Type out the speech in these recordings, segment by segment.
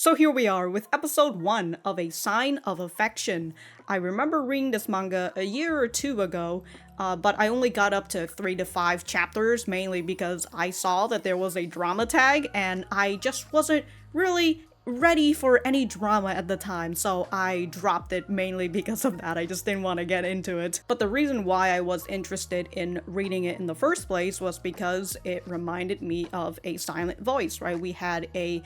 So here we are with episode 1 of A Sign of Affection. I remember reading this manga a year or two ago, but I only got up to 3 to 5 chapters, mainly because I saw that there was a drama tag, and I just wasn't really ready for any drama at the time, so I dropped it mainly because of that. I just didn't want to get into it. But the reason why I was interested in reading it in the first place was because it reminded me of a silent voice, right? We had a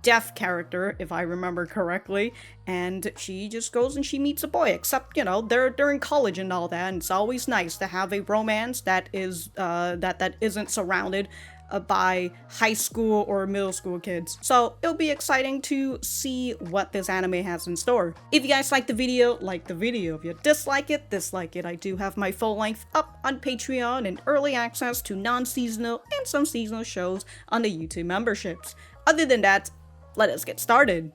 deaf character, if I remember correctly, and she just goes and she meets a boy, except, you know, they're in college and all that, and it's always nice to have a romance that is, that isn't surrounded by high school or middle school kids. So it'll be exciting to see what this anime has in store. If you guys like the video, like the video. If you dislike it, dislike it. I do have my full length up on Patreon and early access to non-seasonal and some seasonal shows on the YouTube memberships. Other than that, let us get started.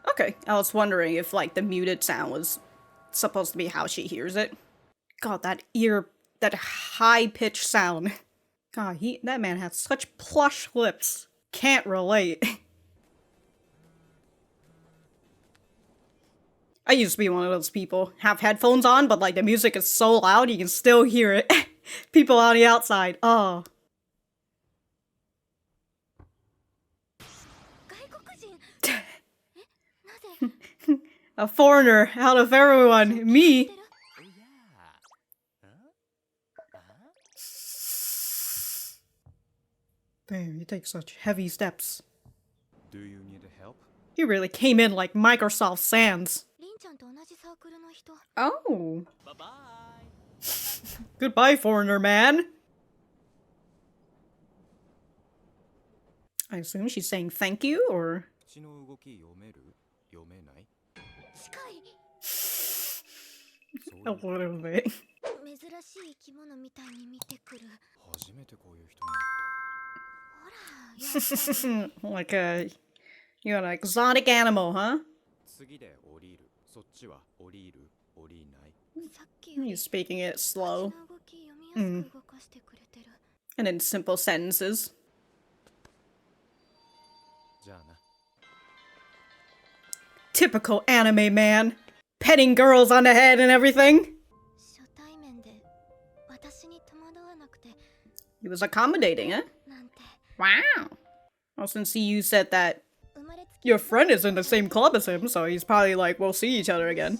Okay, I was wondering if, like, the muted sound was supposed to be how she hears it. God, that high-pitched sound. God, that man has such plush lips. Can't relate. I used to be one of those people. Have headphones on, but, like, the music is so loud you can still hear it. People on the outside. Oh. A foreigner out of everyone. Me. Damn, you take such heavy steps. Do you need help? He really came in like Microsoft Sans. Oh. Bye-bye. Goodbye, foreigner man. I assume she's saying thank you, or... A little bit. Like you're an exotic animal, huh? He's speaking it slow. And in simple sentences. Typical anime man. Petting girls on the head and everything. He was accommodating, eh? Wow. Well, since you said that your friend is in the same club as him, so he's probably like, we'll see each other again.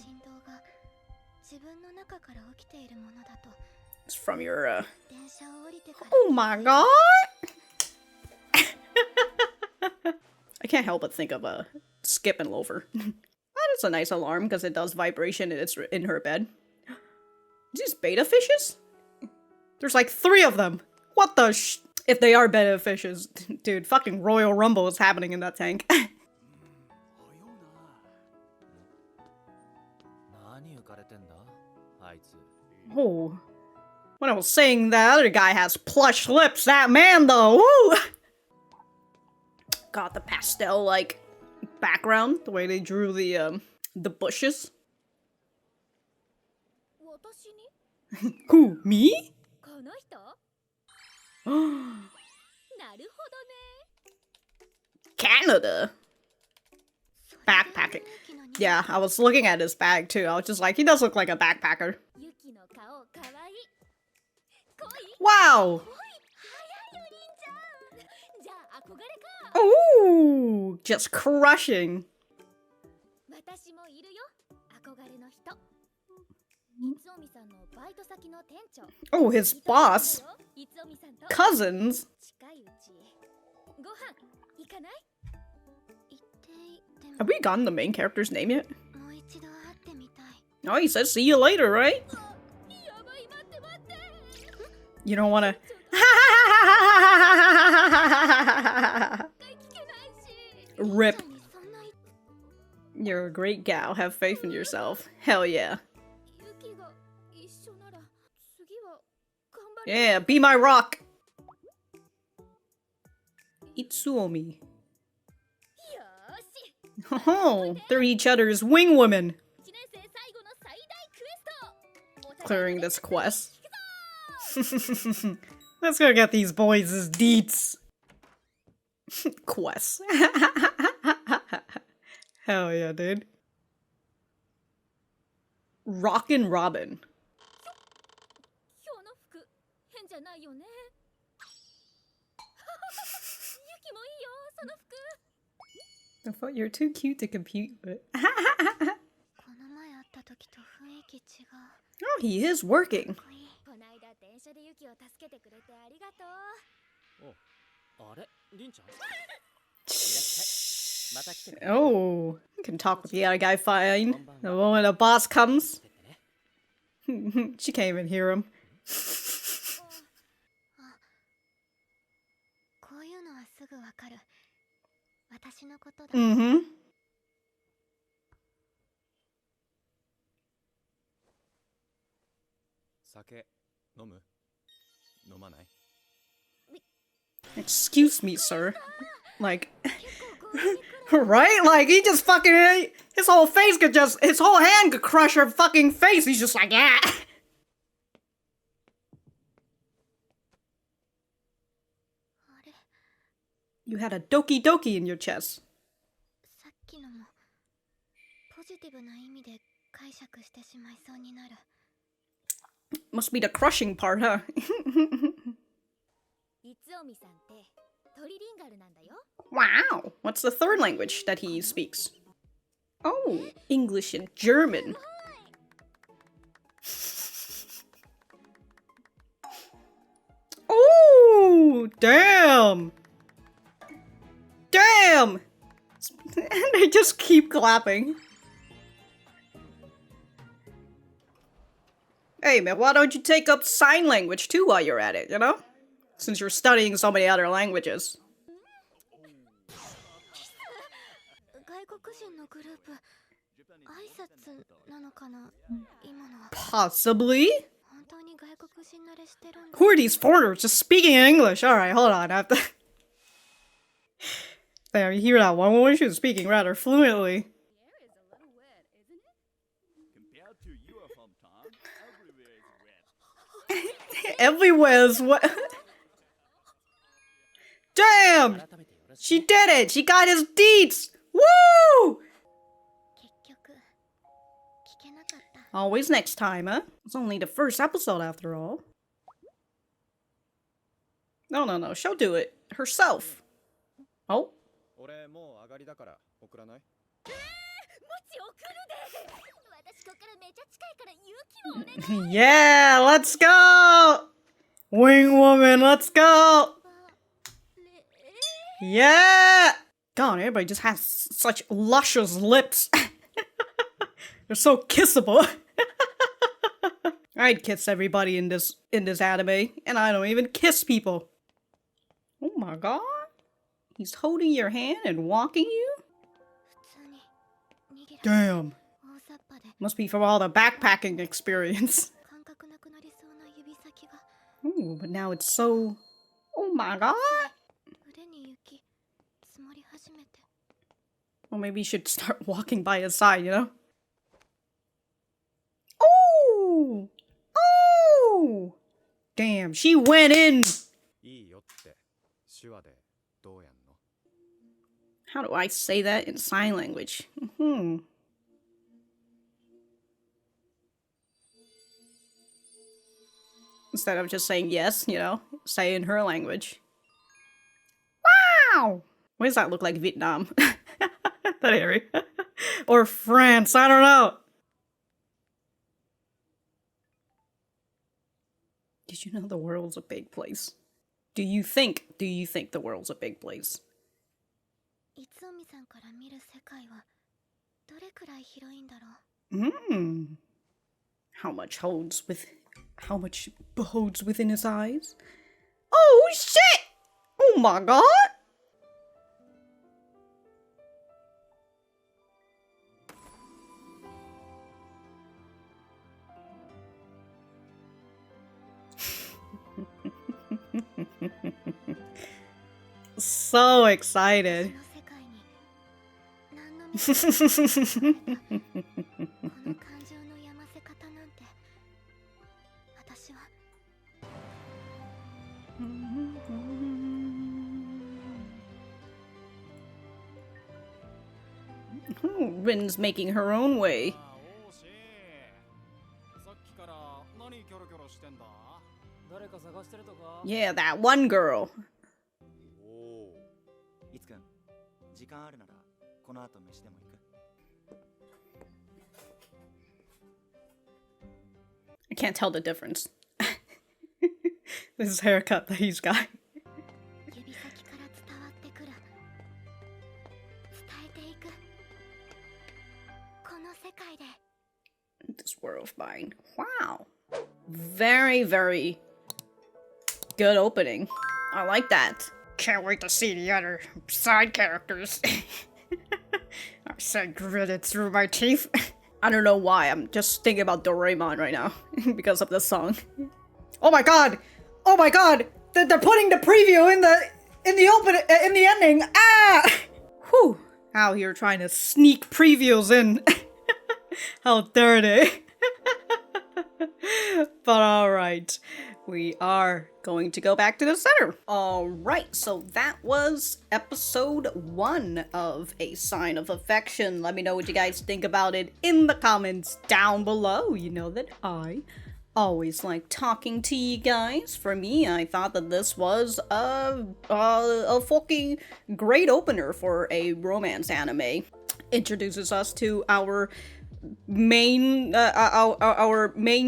It's from your, Oh my god! I can't help but think of, Skip and Loafer. That is a nice alarm, because it does vibration and it's in her bed. These beta fishes? There's like 3 of them! What the If they are beta fishes, dude, fucking Royal Rumble is happening in that tank. Oh. When I was saying that other guy has plush lips, that man though, woo! God, the pastel, like, background, the way they drew the bushes. Who, me? Canada? Backpacking. Yeah, I was looking at his bag too. I was just like, he does look like a backpacker. Wow! Ooh! Just crushing. Oh, his boss? Cousins? Have we gotten the main character's name yet? Oh, he says see you later, right? You don't wanna... Rip. You're a great gal. Have faith in yourself. Hell yeah. Yeah, be my rock. Itsuomi. Oh, they're each other's wing women. clearing this quest. Let's go get these boys' deets. Quest. Hell yeah, dude. Rockin Robin. I thought you're too cute to compute with. Oh, he is working. Oh, you can talk with the other guy fine. The moment the boss comes. She can't even hear him. Mm-hmm. Excuse me, sir. Like, right? Like, he just fucking, his whole face could just, his whole hand could crush her fucking face. He's just like, yeah. You had a doki doki in your chest. Must be the crushing part, huh? Wow! What's the third language that he speaks? Oh, English and German. Oh, damn! Damn! And they just keep clapping. Hey man, why don't you take up sign language too while you're at it, you know? Since you're studying so many other languages. Possibly? Who are these foreigners just speaking in English? Alright, hold on, I have to... There, you hear that one woman? She was speaking rather fluently. Everywhere is wet. Damn! She did it! She got his deets! Woo! Always next time, huh? It's only the first episode after all. No, she'll do it herself. Oh? Yeah, let's go! Wing woman, let's go! Yeah! God, everybody just has such luscious lips. They're so kissable. I'd kiss everybody in this anime, and I don't even kiss people. Oh my god. He's holding your hand and walking you? Damn. Must be from all the backpacking experience. Ooh, but now it's so... Oh my god! Well, maybe you should start walking by his side, you know? Oh! Oh! Damn, she went in! How do I say that in sign language? Instead of just saying yes, you know, say in her language. Wow! Why does that look like Vietnam? That area. Or France, I don't know. Did you know the world's a big place? Do you think the world's a big place? How much beholds within his eyes? Oh shit! Oh my god! So excited. Rin's making her own way. さっきから何キョロキョロしてんだ？誰か探してるとか？ Yeah, that one girl. おお。いつくん、時間あるならこの後飯でも行く？ I can't tell the difference. This haircut that he's got. 指先から伝わってくる。伝えていく。この世界で。 This world of mine. Wow. Very, very good opening. I like that. Can't wait to see the other side characters. I said gritted through my teeth. I don't know why. I'm just thinking about Doraemon right now because of this song. Oh my god! Oh my god! They're putting the preview in the ending. Ah! Whew. Out here trying to sneak previews in. How dare they? But alright. We are going to go back to the center. Alright, so that was episode 1 of A Sign of Affection. Let me know what you guys think about it in the comments down below. You know that I always like talking to you guys. For me, I thought that this was a fucking great opener for a romance anime. Introduces us to our main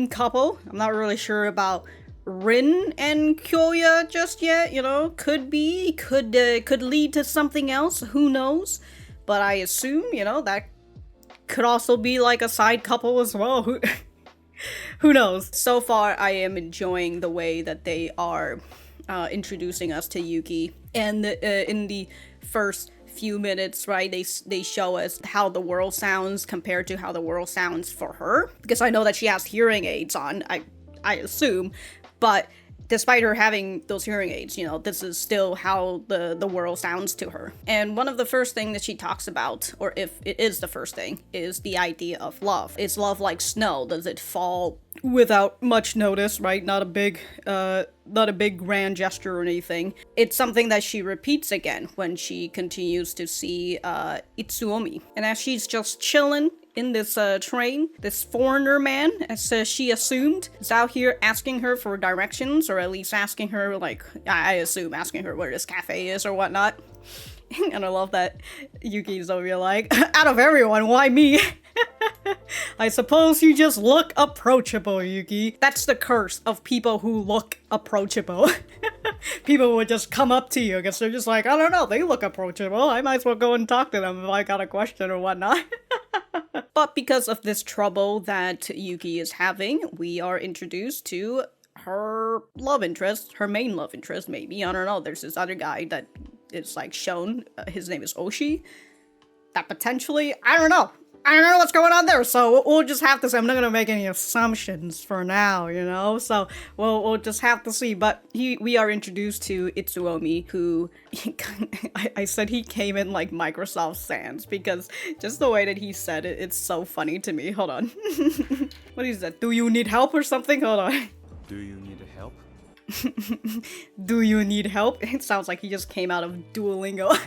couple. I'm not really sure about Rin and Kyoya just yet, you know, could lead to something else, who knows, but I assume, you know, that could also be like a side couple as well, who knows. So far, I am enjoying the way that they are introducing us to Yuki, and in the first few minutes, right, they show us how the world sounds compared to how the world sounds for her, because I know that she has hearing aids on, I assume, but despite her having those hearing aids, you know, this is still how the world sounds to her. And one of the first things that she talks about, or if it is the first thing, is the idea of love. Is love like snow? Does it fall without much notice, right? Not a big grand gesture or anything. It's something that she repeats again when she continues to see Itsuomi. And as she's just chilling in this train, this foreigner man, as she assumed, is out here asking her for directions, or at least asking her, like, I assume asking her where this cafe is or whatnot. And I love that Yuki's over here like, out of everyone, why me? I suppose you just look approachable, Yuki. That's the curse of people who look approachable. People would just come up to you because they're just like, I don't know, they look approachable. I might as well go and talk to them if I got a question or whatnot. But because of this trouble that Yuki is having, we are introduced to her love interest, her main love interest, maybe. I don't know. There's this other guy that is like shown. His name is Oshi. That potentially, I don't know what's going on there, so we'll just have to see. I'm not gonna make any assumptions for now, you know, so we'll just have to see. But we are introduced to Itsuomi, who I said he came in like Microsoft Sans, because just the way that he said it, it's so funny to me. Hold on. What is that? Do you need help or something? Hold on. Do you need help? Do you need help? It sounds like he just came out of Duolingo.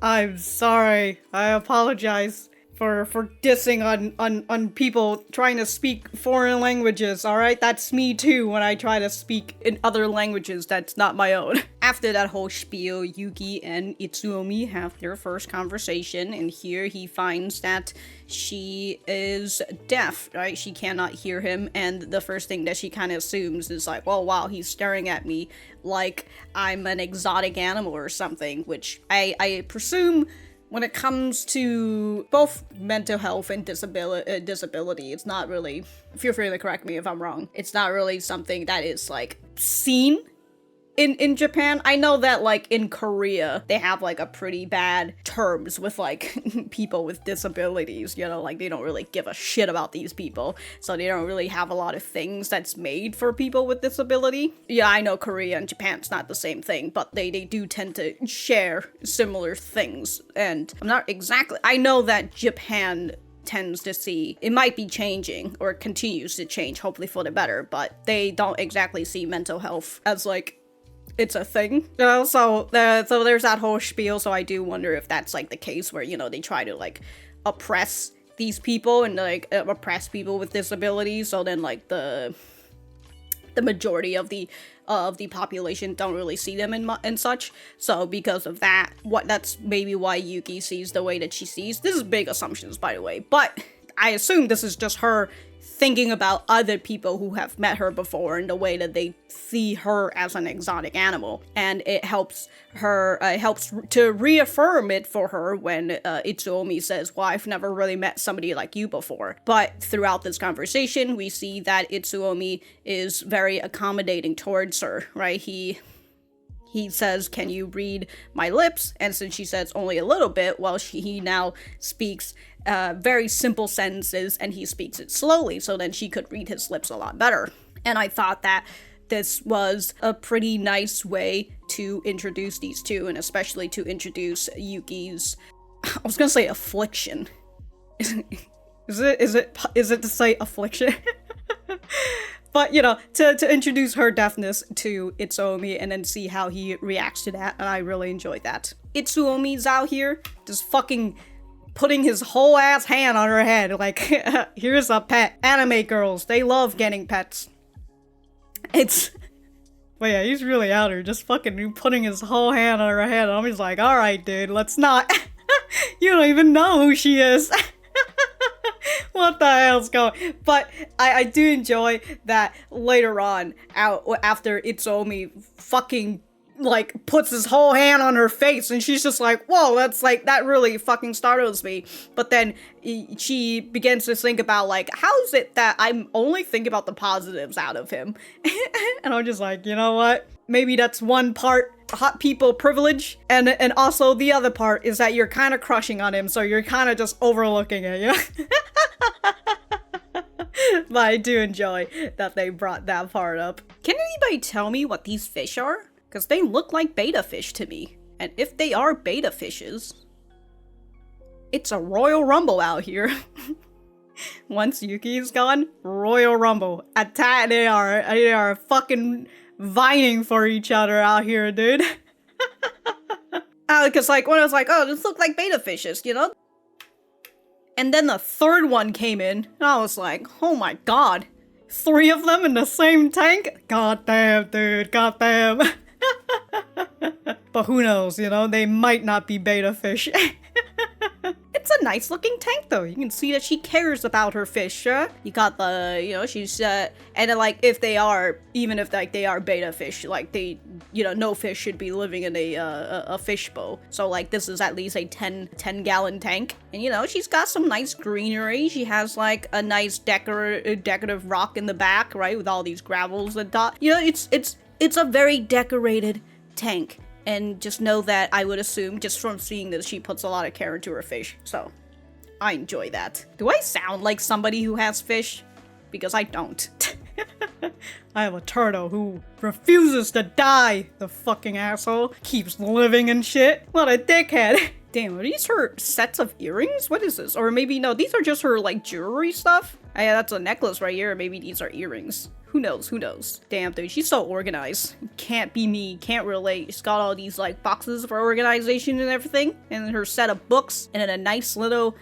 I'm sorry. I apologize for dissing on people trying to speak foreign languages, alright? That's me too when I try to speak in other languages that's not my own. After that whole spiel, Yuki and Itsuomi have their first conversation, and here he finds that she is deaf, right? She cannot hear him, and the first thing that she kind of assumes is like, well, wow, he's staring at me like I'm an exotic animal or something, which I presume when it comes to both mental health and disability, it's not really, feel free to correct me if I'm wrong, it's not really something that is like seen in Japan. I know that like in Korea, they have like a pretty bad terms with like people with disabilities, you know, like they don't really give a shit about these people. So they don't really have a lot of things that's made for people with disability. Yeah, I know Korea and Japan's not the same thing, but they do tend to share similar things. And I'm not exactly, I know that Japan tends to see, it might be changing or continues to change, hopefully for the better, but they don't exactly see mental health as like it's a thing, you know. So there's that whole spiel. So I do wonder if that's like the case where, you know, they try to like oppress these people and like oppress people with disabilities, so then like the majority of the population don't really see them and such. So because of that, that's maybe why Yuki sees the way that she sees. This is big assumptions, by the way, but I assume this is just her thinking about other people who have met her before and the way that they see her as an exotic animal, and it helps her helps to reaffirm it for her when Itsuomi says, well, I've never really met somebody like you before. But throughout this conversation, we see that Itsuomi is very accommodating towards her, right? He says, can you read my lips? And since she says only a little bit, well, he now speaks very simple sentences, and he speaks it slowly, so then she could read his lips a lot better. And I thought that this was a pretty nice way to introduce these two, and especially to introduce Yuki's, I was gonna say affliction. Is it to say affliction? But, you know, to introduce her deafness to Itsuomi and then see how he reacts to that, and I really enjoyed that. Itsuomi's out here just fucking putting his whole ass hand on her head, like, here's a pet. Anime girls, they love getting pets. But yeah, he's really out here just fucking putting his whole hand on her head. I'm just like, alright, dude, let's not. You don't even know who she is. What the hell's going? But I do enjoy that later on, after Itsuomi fucking like puts his whole hand on her face, and she's just like, whoa, that's like, that really fucking startles me. But then she begins to think about like, how is it that I'm only thinking about the positives out of him? And I'm just like, you know what? Maybe that's one part hot people privilege, and also the other part is that you're kind of crushing on him, so you're kind of just overlooking it, you know? But I do enjoy that they brought that part up. Can anybody tell me what these fish are? Because they look like betta fish to me. And if they are betta fishes, it's a Royal Rumble out here. Once Yuki's gone, Royal Rumble. Attack, they are fucking vying for each other out here, dude. Because like, when I was like, oh, this look like betta fishes, you know? And then the third one came in, and I was like, oh my god. 3 of them in the same tank? God damn, dude, god damn. But who knows, you know, they might not be betta fish. It's a nice looking tank though. You can see that she cares about her fish. You got the, you know, she's, and then like, if they are, even if like they are betta fish, like they, you know, no fish should be living in a fishbowl. So like, this is at least a 10 gallon tank. And you know, she's got some nice greenery. She has like a nice decorative rock in the back, right? With all these gravels and dot. You know, it's a very decorated tank. And just know that I would assume, just from seeing this, she puts a lot of care into her fish. So, I enjoy that. Do I sound like somebody who has fish? Because I don't. I have a turtle who refuses to die, the fucking asshole. Keeps living and shit. What a dickhead. Damn, are these her sets of earrings? What is this? Or maybe, no, these are just her, like, jewelry stuff? Oh, yeah, that's a necklace right here. Maybe these are earrings. Who knows? Who knows? Damn, dude, she's so organized. Can't be me. Can't relate. She's got all these, like, boxes for organization and everything. And her set of books. And then a nice little,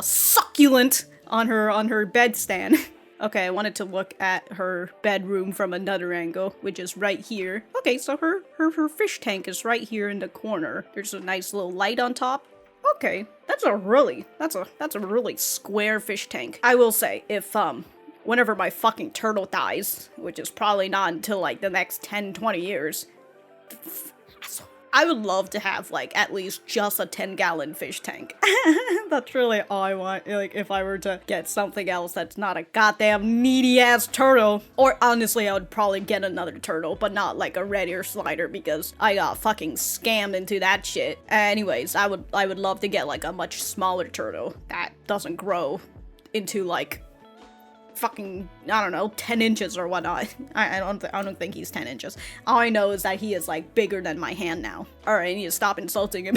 succulent on her bedstand. Okay, I wanted to look at her bedroom from another angle, which is right here. Okay, so her fish tank is right here in the corner. There's a nice little light on top. Okay, that's a really square fish tank. I will say, if, whenever my fucking turtle dies, which is probably not until like the next 10-20 years, I would love to have like at least just a 10-gallon fish tank. That's really all I want. Like, if I were to get something else that's not a goddamn needy ass turtle, or honestly, I would probably get another turtle, but not like a red ear slider, because I got fucking scammed into that shit. Anyways, I would love to get like a much smaller turtle that doesn't grow into like fucking, I don't know, 10 inches or whatnot. I don't think he's 10 inches. All I know is that he is like bigger than my hand now. Alright, I need to stop insulting him.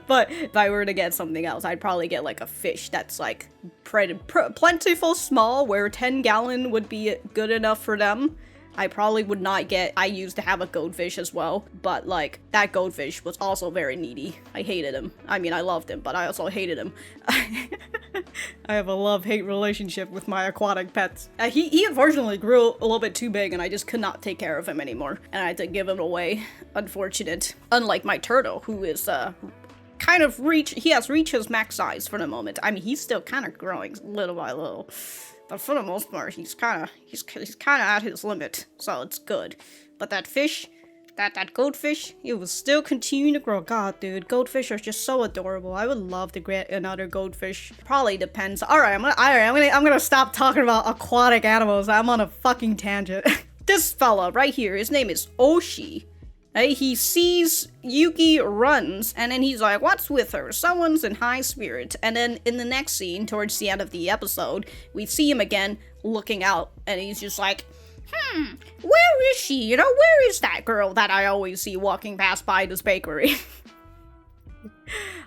But if I were to get something else, I'd probably get like a fish that's like plentiful small, where 10-gallon would be good enough for them. I probably would not get, I used to have a goldfish as well, but like, that goldfish was also very needy. I hated him. I mean, I loved him, but I also hated him. I have a love-hate relationship with my aquatic pets. He unfortunately grew a little bit too big, and I just could not take care of him anymore, and I had to give him away. Unfortunate. Unlike my turtle, who is, he has reached his max size for the moment. I mean, he's still kind of growing little by little. But for the most part, he's kind of at his limit, so it's good. But that fish, that goldfish, it was still continuing to grow. God, dude, goldfish are just so adorable. I would love to get another goldfish. Probably depends. All right, I'm gonna stop talking about aquatic animals. I'm on a fucking tangent. This fella right here, his name is Oshi. He sees Yuki runs, and then he's like, what's with her? Someone's in high spirit. And then in the next scene, towards the end of the episode, we see him again looking out, and he's just like, where is she? You know, where is that girl that I always see walking past by this bakery?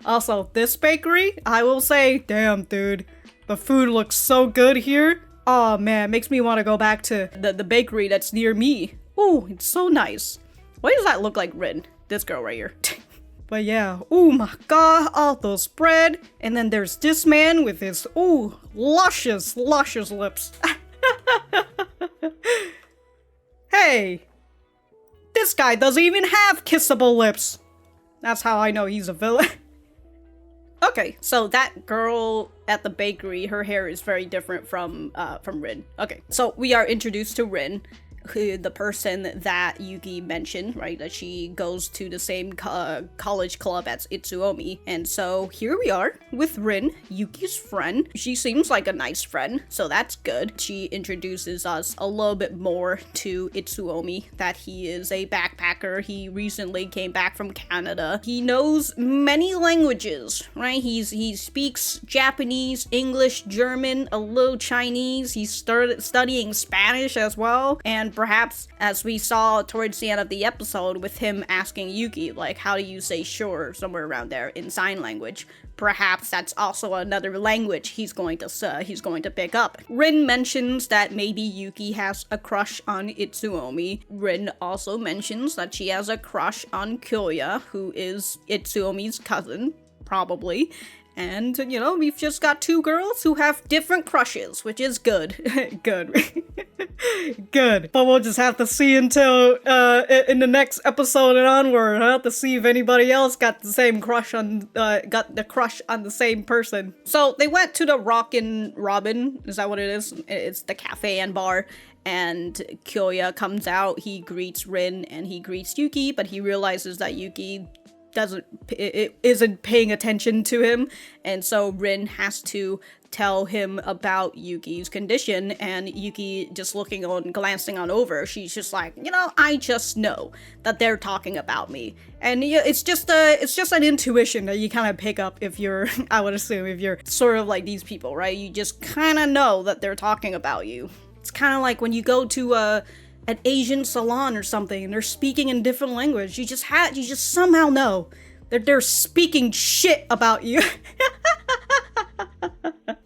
Also, this bakery, I will say, damn, dude, the food looks so good here. Oh man, makes me want to go back to the bakery that's near me. Ooh, it's so nice. Why does that look like Rin? This girl right here. But yeah, oh my god, all those bread. And then there's this man with his, ooh, luscious lips. Hey, this guy doesn't even have kissable lips. That's how I know he's a villain. Okay, so that girl at the bakery, her hair is very different from Rin. Okay, so we are introduced to Rin, the person that Yuki mentioned, right? That she goes to the same college club as Itsuomi. And so here we are with Rin, Yuki's friend. She seems like a nice friend, so that's good. She introduces us a little bit more to Itsuomi, that he is a backpacker. He recently came back from Canada. He knows many languages, right? He speaks Japanese, English, German, a little Chinese. He started studying Spanish as well. And perhaps, as we saw towards the end of the episode with him asking Yuki, like, how do you say sure, somewhere around there, in sign language, perhaps that's also another language he's going to pick up. Rin mentions that maybe Yuki has a crush on Itsuomi. Rin also mentions that she has a crush on Kyoya, who is Itsuomi's cousin, probably. And, you know, we've just got two girls who have different crushes, which is good. Good. Good. But we'll just have to see until, in the next episode and onward, I'll have to see if anybody else got the same crush on, got the crush on the same person. So, they went to the Rockin Robin, is that what it is? It's the cafe and bar. And Kyoya comes out, he greets Rin, and he greets Yuki, but he realizes that Yuki isn't paying attention to him, and so Rin has to tell him about Yuki's condition, and Yuki just glancing on over, she's just like, you know, I just know that they're talking about me. And it's just an intuition that you kind of pick up if you're, I would assume, if you're sort of like these people, right? You just kind of know that they're talking about you. It's kind of like when you go to an Asian salon or something, and they're speaking in different language. You just somehow know that they're speaking shit about you.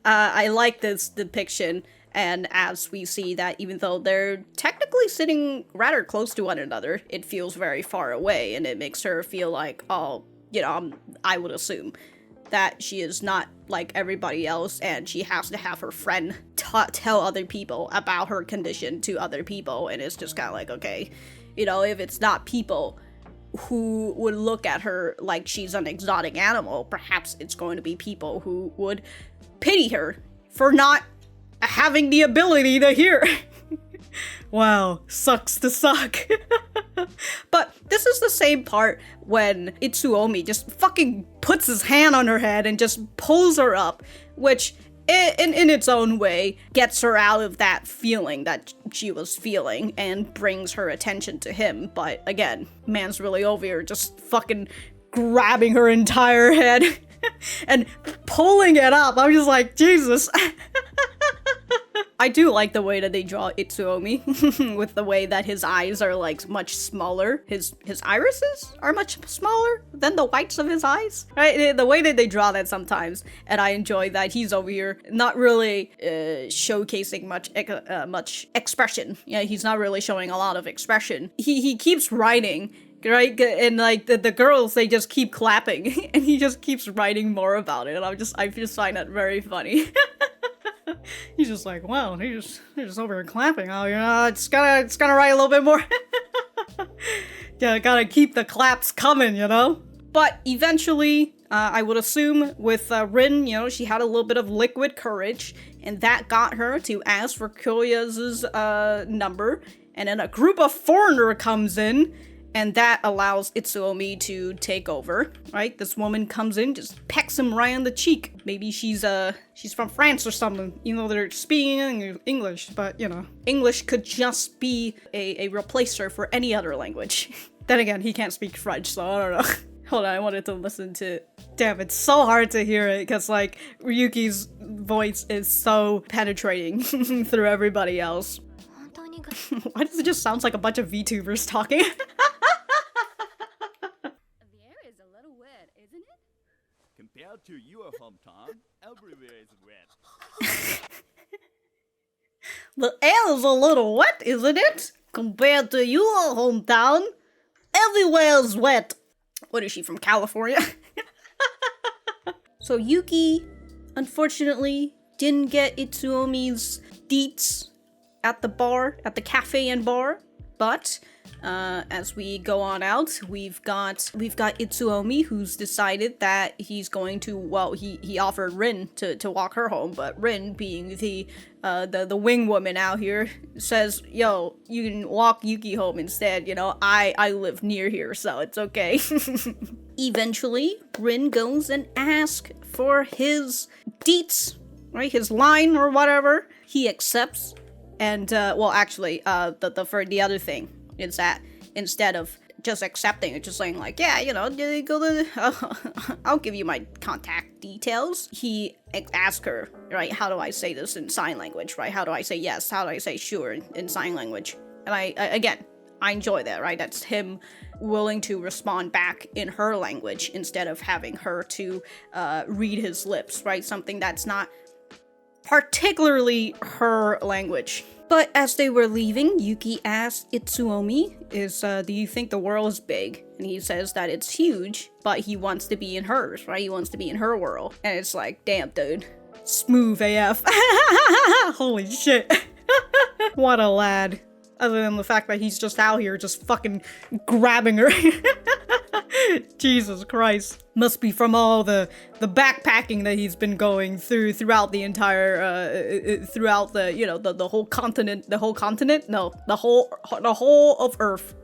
I like this depiction, and as we see that even though they're technically sitting rather close to one another, it feels very far away, and it makes her feel like, oh, you know, I would assume that she is not like everybody else, and she has to have her friend tell other people about her condition to other people, and it's just kind of like, okay, you know, if it's not people who would look at her like she's an exotic animal, perhaps it's going to be people who would pity her for not having the ability to hear. Wow, sucks to suck. But this is the same part when Itsuomi just fucking puts his hand on her head and just pulls her up, which in its own way gets her out of that feeling that she was feeling and brings her attention to him. But again, man's really over here just fucking grabbing her entire head and pulling it up. I'm just like, Jesus. I do like the way that they draw Itsuomi with the way that his eyes are like much smaller. His irises are much smaller than the whites of his eyes, right? The way that they draw that sometimes, and I enjoy that he's over here not really showcasing much expression. Yeah, he's not really showing a lot of expression. He keeps writing. Right, and like the girls, they just keep clapping, and he just keeps writing more about it, and I just find that very funny. He's just like, wow, they're just over here clapping. Oh, it's gotta write a little bit more. Yeah, gotta keep the claps coming, you know? But eventually, I would assume with Rin, you know, she had a little bit of liquid courage, and that got her to ask for Kyoya's number, and then a group of foreigner comes in, and that allows Itsuomi to take over, right? This woman comes in, just pecks him right on the cheek. Maybe she's from France or something. You know, they're speaking English, but, you know. English could just be a replacer for any other language. Then again, he can't speak French, so I don't know. Hold on, I wanted to listen to... Damn, it's so hard to hear it, because, like, Ryuki's voice is so penetrating through everybody else. Why does it just sound like a bunch of VTubers talking? Compared to your hometown, everywhere is wet. The air is a little wet, isn't it? Compared to your hometown, everywhere's wet. What is she, from California? So Yuki, unfortunately, didn't get Itsuomi's deets at the bar, at the cafe and bar, but as we go on out, we've got Itsuomi, who's decided that he's going to, well, he offered Rin to walk her home, but Rin, being the wing woman out here, says, yo, you can walk Yuki home instead, you know, I live near here, so it's okay. Eventually, Rin goes and asks for his deets, right, his line or whatever. He accepts, and, well, actually, the other thing is that instead of just accepting it, just saying like, yeah, you know, I'll give you my contact details, he asks her, right, how do I say this in sign language, right? How do I say yes? How do I say sure in sign language? And I enjoy that, right? That's him willing to respond back in her language instead of having her to read his lips, right? Something that's not particularly her language. But as they were leaving, Yuki asked Itsuomi, do you think the world is big? And he says that it's huge, but he wants to be in hers, right? He wants to be in her world. And it's like, damn, dude. Smooth AF. Holy shit. What a lad. Other than the fact that he's just out here just fucking grabbing her. Jesus Christ. Must be from all the backpacking that he's been going throughout the entire, throughout the, you know, the whole continent, No, the whole of Earth.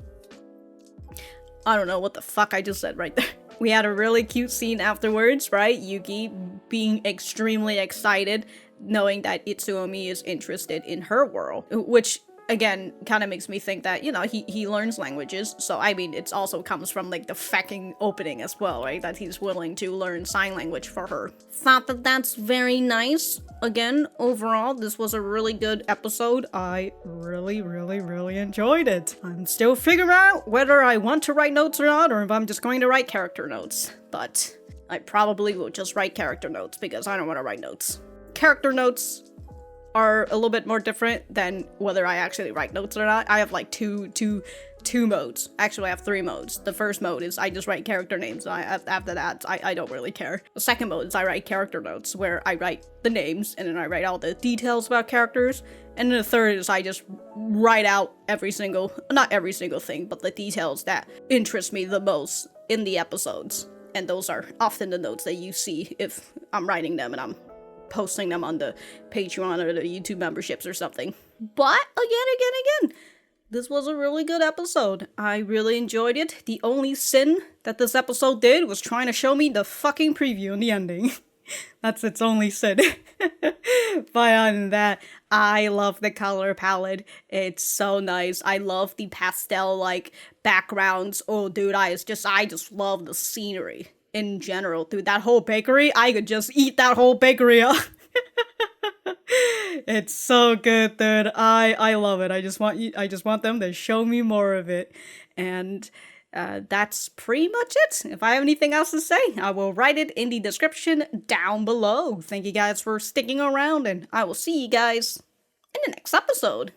I don't know what the fuck I just said right there. We had a really cute scene afterwards, right? Yuki being extremely excited, knowing that Itsuomi is interested in her world, which again, kind of makes me think that, you know, he learns languages, so I mean, it also comes from, like, the fucking opening as well, right? That he's willing to learn sign language for her. Thought that that's very nice. Again, overall, this was a really good episode. I really, really, really enjoyed it. I'm still figuring out whether I want to write notes or not, or if I'm just going to write character notes. But I probably will just write character notes, because I don't want to write notes. Character notes are a little bit more different than whether I actually write notes or not. I have like two modes. Actually, I have 3 modes. The first mode is I just write character names. After that, I don't really care. The second mode is I write character notes, where I write the names and then I write all the details about characters. And then the third is I just write out not every single thing, but the details that interest me the most in the episodes. And those are often the notes that you see if I'm writing them and I'm posting them on the Patreon or the YouTube memberships or something. But again, this was a really good episode. I really enjoyed it. The only sin that this episode did was trying to show me the fucking preview in the ending. That's its only sin. But other than that, I love the color palette. It's so nice. I love the pastel like backgrounds. Oh dude, I just love the scenery in general. Through that whole bakery, I could just eat that whole bakery up. It's so good, dude. I love it. I just want them to show me more of it. And that's pretty much it. If I have anything else to say, I will write it in the description down below. Thank you guys for sticking around, and I will see you guys in the next episode.